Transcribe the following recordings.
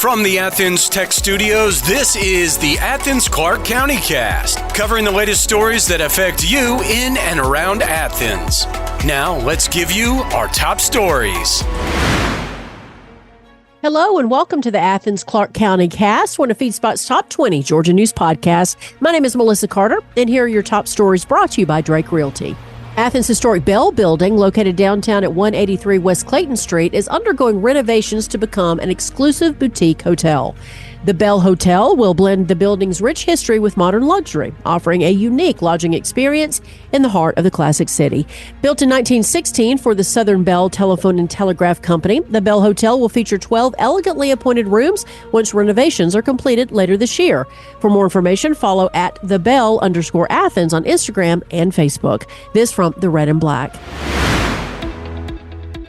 From the Athens Tech Studios, this is the Athens-Clarke County Cast, covering the latest stories that affect you in and around Athens. Now, let's give you our top stories. Hello and welcome to the Athens-Clarke County Cast, one of FeedSpot's top 20 Georgia news podcasts. My name is Melissa Carter, and here are your top stories brought to you by Drake Realty. Athens' historic Bell Building, located downtown at 183 West Clayton Street, is undergoing renovations to become an exclusive boutique hotel. The Bell Hotel will blend the building's rich history with modern luxury, offering a unique lodging experience in the heart of the classic city. Built in 1916 for the Southern Bell Telephone and Telegraph Company, the Bell Hotel will feature 12 elegantly appointed rooms once renovations are completed later this year. For more information, follow at @thebell_Athens on Instagram and Facebook. This from the Red and Black.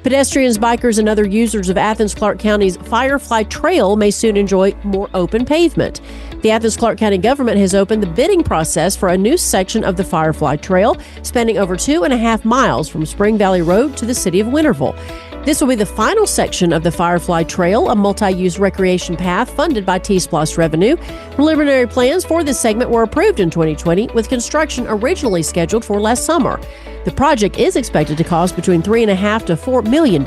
Pedestrians, bikers, and other users of Athens-Clarke County's Firefly Trail may soon enjoy more open pavement. The Athens-Clarke County government has opened the bidding process for a new section of the Firefly Trail, spanning over 2.5 miles from Spring Valley Road to the city of Winterville. This will be the final section of the Firefly Trail, a multi-use recreation path funded by T-Splosh revenue. Preliminary plans for this segment were approved in 2020, with construction originally scheduled for last summer. The project is expected to cost between $3.5 to $4 million.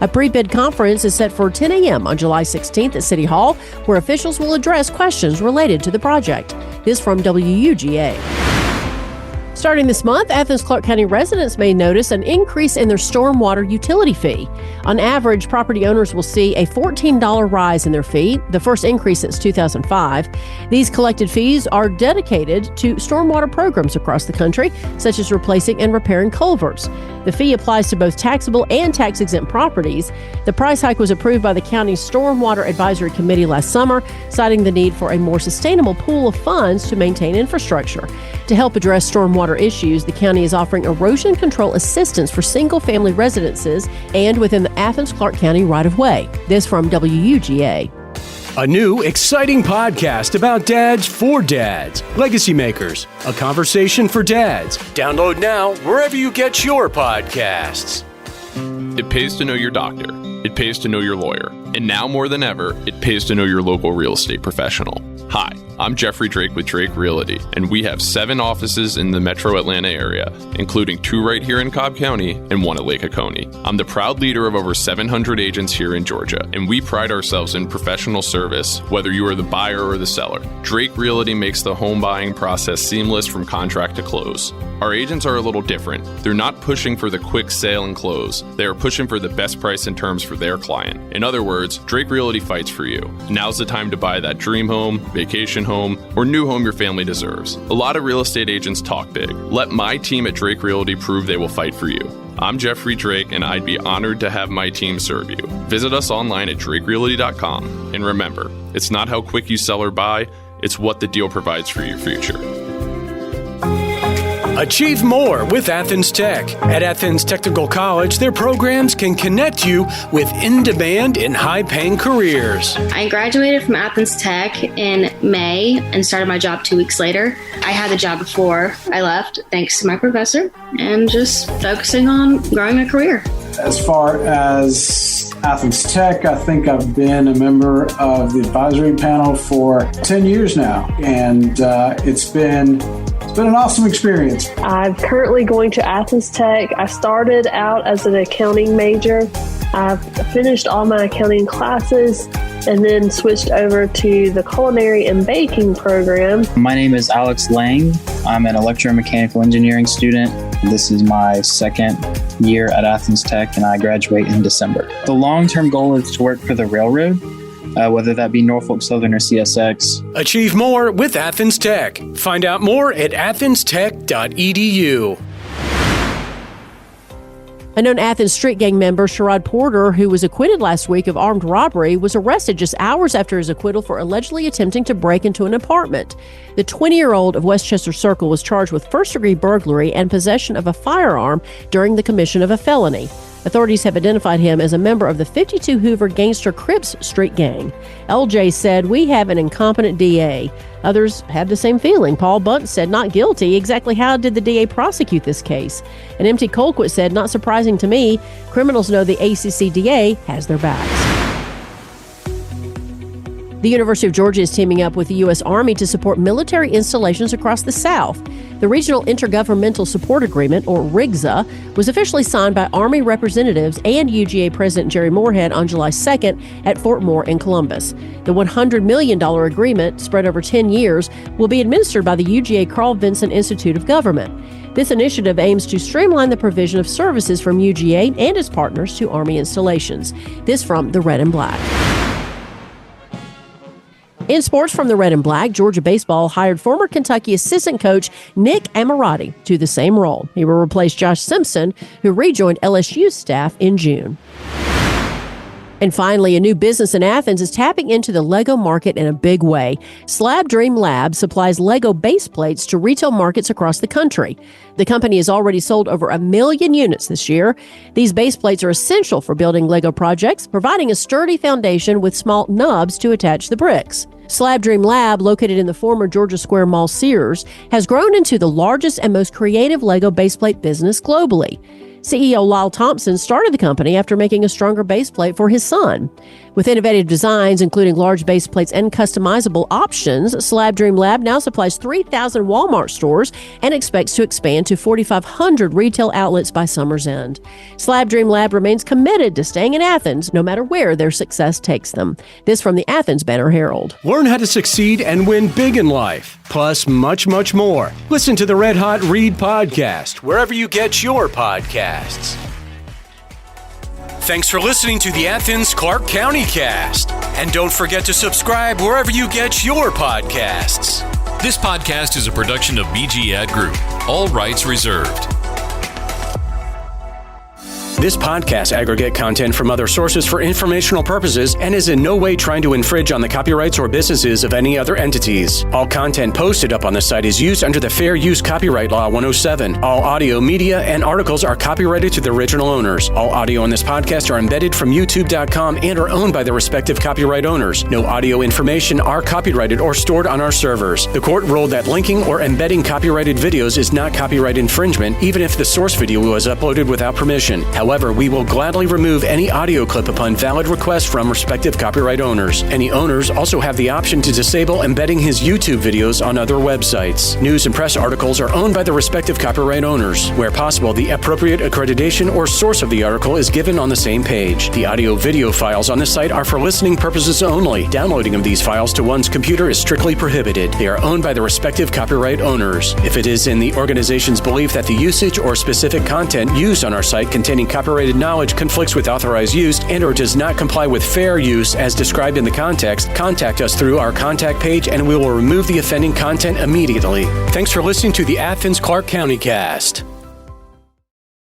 A pre-bid conference is set for 10 a.m. on July 16th at City Hall, where officials will address questions related to the project. This from WUGA. Starting this month, Athens-Clarke County residents may notice an increase in their stormwater utility fee. On average, property owners will see a $14 rise in their fee, the first increase since 2005. These collected fees are dedicated to stormwater programs across the country, such as replacing and repairing culverts. The fee applies to both taxable and tax-exempt properties. The price hike was approved by the county's Stormwater Advisory Committee last summer, citing the need for a more sustainable pool of funds to maintain infrastructure. To help address stormwater issues, the county is offering erosion control assistance for single-family residences and within the Athens-Clarke County right-of-way. This from WUGA. A new, exciting podcast about dads for dads. Legacy Makers, a conversation for dads. Download now wherever you get your podcasts. It pays to know your doctor. It pays to know your lawyer. And now more than ever, it pays to know your local real estate professional. Hi, I'm Jeffrey Drake with Drake Realty, and we have 7 offices in the metro Atlanta area, including 2 right here in Cobb County and 1 at Lake Oconee. I'm the proud leader of over 700 agents here in Georgia, and we pride ourselves in professional service, whether you are the buyer or the seller. Drake Realty makes the home buying process seamless from contract to close. Our agents are a little different. They're not pushing for the quick sale and close. They are pushing for the best price and terms for their client. In other words, Drake Realty fights for you. Now's the time to buy that dream home, vacation home, or new home your family deserves. A lot of real estate agents talk big. Let my team at Drake Realty prove they will fight for you. I'm Jeffrey Drake, and I'd be honored to have my team serve you. Visit us online at drakerealty.com. And remember, it's not how quick you sell or buy, it's what the deal provides for your future. Achieve more with Athens Tech. At Athens Technical College, their programs can connect you with in-demand and high-paying careers. I graduated from Athens Tech in May and started my job 2 weeks later. I had the job before I left, thanks to my professor, and just focusing on growing my career. As far as Athens Tech, I think I've been a member of the advisory panel for 10 years now, and it's been an awesome experience. I'm currently going to Athens Tech. I started out as an accounting major. I've finished all my accounting classes and then switched over to the culinary and baking program. My name is Alex Lang. I'm an electromechanical engineering student. This is my second year at Athens Tech, and I graduate in December. The long-term goal is to work for the railroad, whether that be Norfolk Southern or CSX. Achieve more with Athens Tech. Find out more at athenstech.edu. A known Athens street gang member, Sherrod Porter, who was acquitted last week of armed robbery, was arrested just hours after his acquittal for allegedly attempting to break into an apartment. The 20-year-old of Westchester Circle was charged with first-degree burglary and possession of a firearm during the commission of a felony. Authorities have identified him as a member of the 52 Hoover Gangster Crips street gang. LJ said, "We have an incompetent DA." Others had the same feeling. Paul Bunt said, "Not guilty." Exactly how did the DA prosecute this case? And MT Colquitt said, "Not surprising to me. Criminals know the ACC DA has their backs." The University of Georgia is teaming up with the U.S. Army to support military installations across the South. The Regional Intergovernmental Support Agreement, or RIGSA, was officially signed by Army representatives and UGA President Jerry Moorhead on July 2nd at Fort Moore in Columbus. The $100 million agreement, spread over 10 years, will be administered by the UGA Carl Vinson Institute of Government. This initiative aims to streamline the provision of services from UGA and its partners to Army installations. This from the Red and Black. In sports from the Red and Black, Georgia baseball hired former Kentucky assistant coach Nick Ammirati to the same role. He will replace Josh Simpson, who rejoined LSU's staff in June. And finally, a new business in Athens is tapping into the Lego market in a big way. Slab Dream Lab supplies Lego baseplates to retail markets across the country. The company has already sold over 1 million units this year. These baseplates are essential for building Lego projects, providing a sturdy foundation with small nubs to attach the bricks. Slab Dream Lab, located in the former Georgia Square Mall Sears, has grown into the largest and most creative Lego baseplate business globally. CEO Lyle Thompson started the company after making a stronger baseplate for his son. With innovative designs, including large baseplates and customizable options, Slab Dream Lab now supplies 3,000 Walmart stores and expects to expand to 4,500 retail outlets by summer's end. Slab Dream Lab remains committed to staying in Athens, no matter where their success takes them. This from the Athens Banner-Herald. Learn how to succeed and win big in life, plus much, much more. Listen to the Red Hot Read podcast, wherever you get your podcasts. Thanks for listening to the Athens-Clarke County Cast. And don't forget to subscribe wherever you get your podcasts. This podcast is a production of BG Ad Group. All rights reserved. This podcast aggregate content from other sources for informational purposes and is in no way trying to infringe on the copyrights or businesses of any other entities. All content posted up on the site is used under the Fair Use Copyright Law 107. All audio, media, and articles are copyrighted to the original owners. All audio on this podcast are embedded from YouTube.com and are owned by the respective copyright owners. No audio information are copyrighted or stored on our servers. The court ruled that linking or embedding copyrighted videos is not copyright infringement, even if the source video was uploaded without permission. However, we will gladly remove any audio clip upon valid request from respective copyright owners. Any owners also have the option to disable embedding his YouTube videos on other websites. News and press articles are owned by the respective copyright owners. Where possible, the appropriate accreditation or source of the article is given on the same page. The audio-video files on this site are for listening purposes only. Downloading of these files to one's computer is strictly prohibited. They are owned by the respective copyright owners. If it is in the organization's belief that the usage or specific content used on our site containing copyrighted knowledge conflicts with authorized use and or does not comply with fair use as described in the context, contact us through our contact page and we will remove the offending content immediately. Thanks for listening to the Athens-Clarke County Cast.